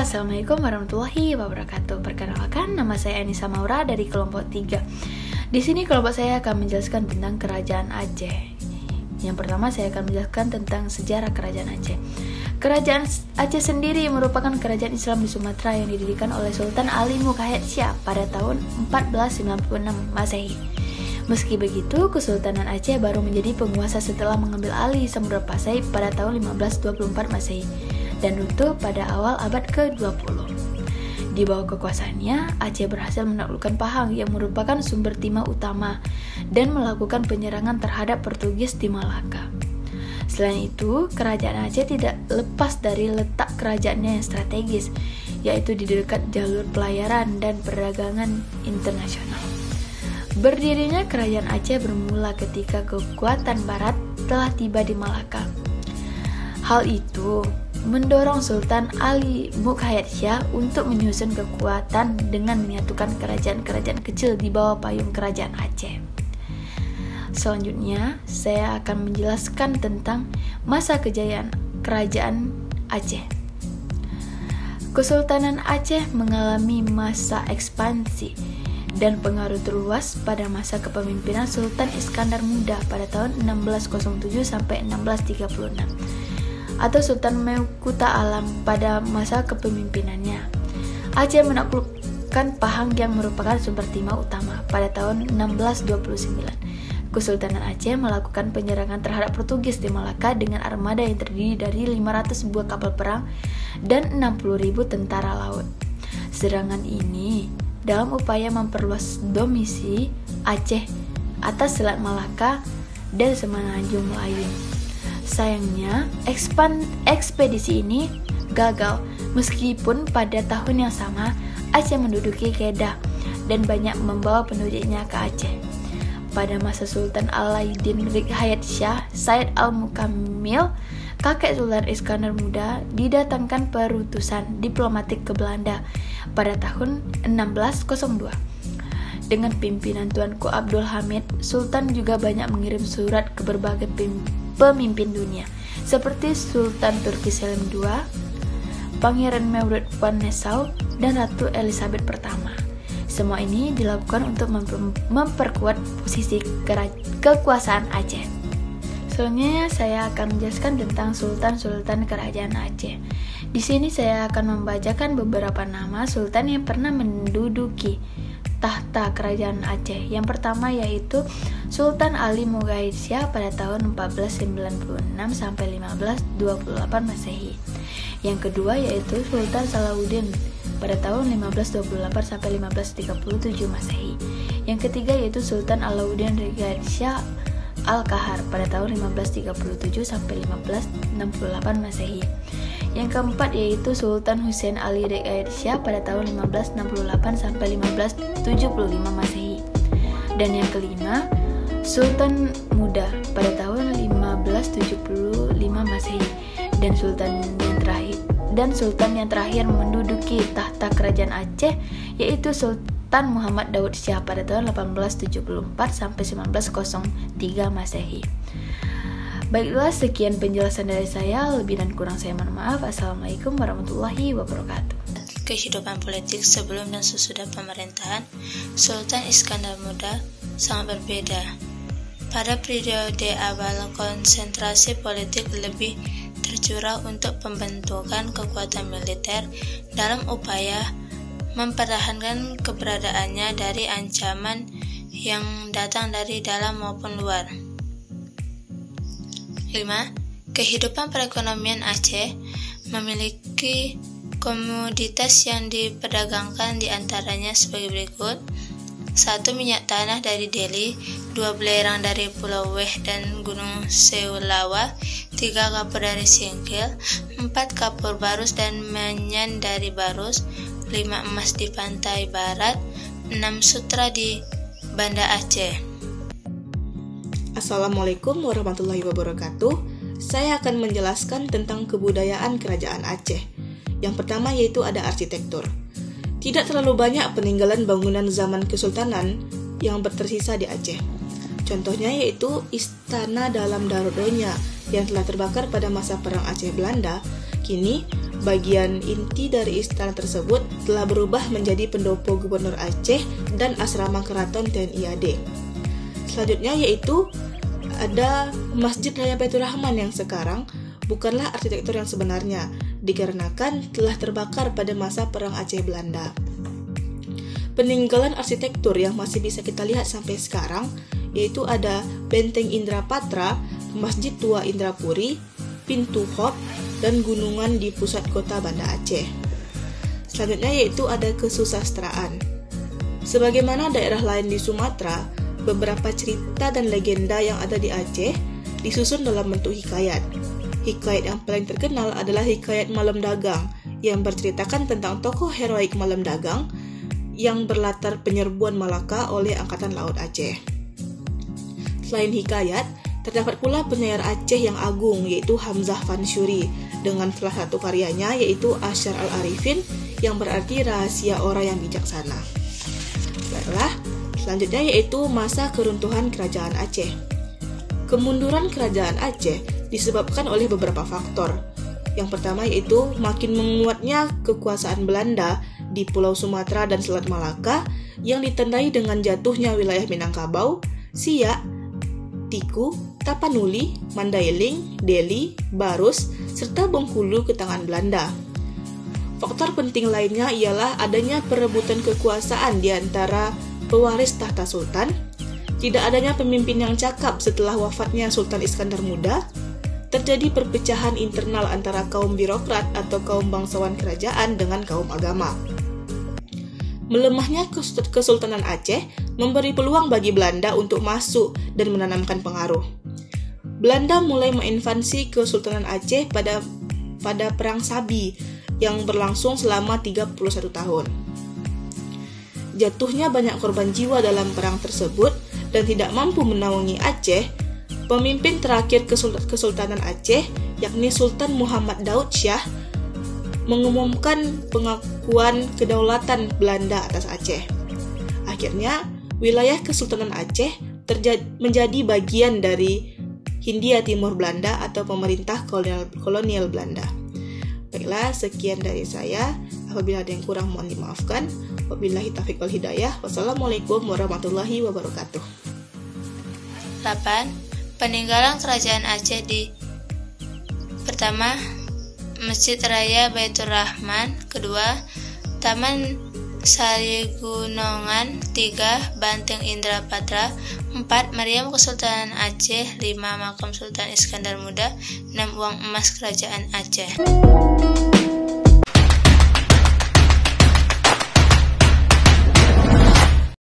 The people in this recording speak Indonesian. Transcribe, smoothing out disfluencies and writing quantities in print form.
Assalamualaikum warahmatullahi wabarakatuh. Perkenalkan, nama saya Anissa Maura dari kelompok 3. Di sini kelompok saya akan menjelaskan tentang kerajaan Aceh. Yang pertama saya akan menjelaskan tentang sejarah kerajaan Aceh. Kerajaan Aceh sendiri merupakan kerajaan Islam di Sumatera yang didirikan oleh Sultan Ali Mukhayat Shah pada tahun 1496 Masehi. Meski begitu, Kesultanan Aceh baru menjadi penguasa setelah mengambil alih Samudra Pasai pada tahun 1524 Masehi dan runtuh pada awal abad ke-20. Di bawah kekuasaannya, Aceh berhasil menaklukkan Pahang yang merupakan sumber timah utama dan melakukan penyerangan terhadap Portugis di Malaka. Selain itu, kerajaan Aceh tidak lepas dari letak kerajaannya yang strategis, yaitu di dekat jalur pelayaran dan perdagangan internasional. Berdirinya kerajaan Aceh bermula ketika kekuatan barat telah tiba di Malaka. Hal itu mendorong Sultan Ali Mukhayat Shah untuk menyusun kekuatan dengan menyatukan kerajaan-kerajaan kecil di bawah payung kerajaan Aceh. Selanjutnya, saya akan menjelaskan tentang masa kejayaan kerajaan Aceh. Kesultanan Aceh mengalami masa ekspansi dan pengaruh terluas pada masa kepemimpinan Sultan Iskandar Muda pada tahun 1607 sampai 1636 atau Sultan Meukuta Alam pada masa kepemimpinannya. Aceh menaklukkan Pahang yang merupakan sumber timah utama pada tahun 1629. Kesultanan Aceh melakukan penyerangan terhadap Portugis di Malaka dengan armada yang terdiri dari 500 buah kapal perang dan 60.000 tentara laut. Serangan ini dalam upaya memperluas domisi Aceh atas Selat Malaka dan Semenanjung Melayu. Sayangnya, ekspedisi ini gagal meskipun pada tahun yang sama Aceh menduduki Kedah dan banyak membawa penduduknya ke Aceh. Pada masa Sultan Alauddin Mukhayat Shah, Said Al-Mukammil, kakek Sultan Iskandar Muda, didatangkan perutusan diplomatik ke Belanda pada tahun 1602. Dengan pimpinan Tuanku Abdul Hamid, Sultan juga banyak mengirim surat ke berbagai pemimpin dunia, seperti Sultan Turki Selim II, Pangeran Maulud van Nassau, dan Ratu Elizabeth I. Semua ini dilakukan untuk memperkuat posisi kekuasaan Aceh. Selanjutnya saya akan menjelaskan tentang sultan-sultan kerajaan Aceh. Di sini saya akan membacakan beberapa nama sultan yang pernah menduduki tahta kerajaan Aceh. Yang pertama yaitu Sultan Ali Mukhayat Shah pada tahun 1496 sampai 1528 Masehi. Yang kedua yaitu Sultan Salahuddin pada tahun 1528 sampai 1537 Masehi. Yang ketiga yaitu Sultan Alauddin Mukhayat Shah Al-Kahar pada tahun 1537 sampai 1568 Masehi. Yang keempat yaitu Sultan Hussein Ali Mukhayat Shah pada tahun 1568 sampai 1575 Masehi. Dan yang kelima, Sultan Muda pada tahun 1575 Masehi. Dan sultan yang terakhir menduduki tahta kerajaan Aceh yaitu Sultan Muhammad Daud Shah pada tahun 1874 sampai 1903 Masehi. Baiklah, sekian penjelasan dari saya. Lebih dan kurang saya mohon maaf. Assalamualaikum warahmatullahi wabarakatuh. Kehidupan politik sebelum dan sesudah pemerintahan Sultan Iskandar Muda sangat berbeda. Pada periode awal, konsentrasi politik lebih tercurah untuk pembentukan kekuatan militer dalam upaya mempertahankan keberadaannya dari ancaman yang datang dari dalam maupun luar. 5. Kehidupan perekonomian Aceh memiliki komoditas yang diperdagangkan di antaranya sebagai berikut. 1. Minyak tanah dari Delhi. 2. Belerang dari Pulau Weh dan Gunung Seulawa. 3. Kapur dari Singkil. 4. Kapur Barus dan Menyan dari Barus. 5. Emas di pantai barat. 6. Sutra di Banda Aceh. Assalamualaikum warahmatullahi wabarakatuh. Saya akan menjelaskan tentang kebudayaan kerajaan Aceh. Yang pertama yaitu ada arsitektur. Tidak terlalu banyak peninggalan bangunan zaman kesultanan yang tersisa di Aceh. Contohnya yaitu Istana Dalam Darodonya yang telah terbakar pada masa Perang Aceh Belanda. Kini Bagian inti dari istana tersebut telah berubah menjadi pendopo Gubernur Aceh dan asrama keraton TNI AD. Selanjutnya yaitu ada Masjid Raya Baitur Rahman yang sekarang bukanlah arsitektur yang sebenarnya, dikarenakan telah terbakar pada masa Perang Aceh Belanda. Peninggalan arsitektur yang masih bisa kita lihat sampai sekarang yaitu ada Benteng Indrapatra, Masjid Tua Indrapuri, Pintu Hop, dan gunungan di pusat kota Banda Aceh. Selanjutnya yaitu ada kesusastraan. Sebagaimana daerah lain di Sumatera, beberapa cerita dan legenda yang ada di Aceh disusun dalam bentuk hikayat. Hikayat yang paling terkenal adalah Hikayat Malam Dagang yang berceritakan tentang tokoh heroik Malam Dagang yang berlatar penyerbuan Malaka oleh Angkatan Laut Aceh. Selain hikayat, terdapat pula penyair Aceh yang agung yaitu Hamzah Fansuri dengan salah satu karyanya yaitu Asyar Al-Arifin yang berarti rahasia orang yang bijaksana. Baiklah, selanjutnya yaitu masa keruntuhan Kerajaan Aceh. Kemunduran Kerajaan Aceh disebabkan oleh beberapa faktor. Yang pertama yaitu makin menguatnya kekuasaan Belanda di Pulau Sumatera dan Selat Malaka yang ditandai dengan jatuhnya wilayah Minangkabau, Siak, Tiku, Tapanuli, Mandailing, Deli, Barus, serta Bengkulu ke tangan Belanda. Faktor penting lainnya ialah adanya perebutan kekuasaan di antara pewaris tahta sultan, tidak adanya pemimpin yang cakap setelah wafatnya Sultan Iskandar Muda, terjadi perpecahan internal antara kaum birokrat atau kaum bangsawan kerajaan dengan kaum agama. Melemahnya Kesultanan Aceh memberi peluang bagi Belanda untuk masuk dan menanamkan pengaruh. Belanda mulai menginvasi Kesultanan Aceh pada Perang Sabi yang berlangsung selama 31 tahun. Jatuhnya banyak korban jiwa dalam perang tersebut dan tidak mampu menaungi Aceh, pemimpin terakhir Kesultanan Aceh, yakni Sultan Muhammad Daud Shah, mengumumkan pengakuan kedaulatan Belanda atas Aceh. Akhirnya, wilayah Kesultanan Aceh menjadi bagian dari Hindia Timur Belanda atau pemerintah kolonial Belanda. Baiklah, sekian dari saya. Apabila ada yang kurang mohon dimaafkan. Wabillahi taufiq wal hidayah. Wassalamualaikum warahmatullahi wabarakatuh. 8. Peninggalan Kerajaan Aceh pertama, Masjid Raya Baitur Rahman. Kedua, Taman Sarigunongan. 3. Benteng Indrapatra. 4. Meriam Kesultanan Aceh. 5. Makam Sultan Iskandar Muda. 6. Uang emas Kerajaan Aceh.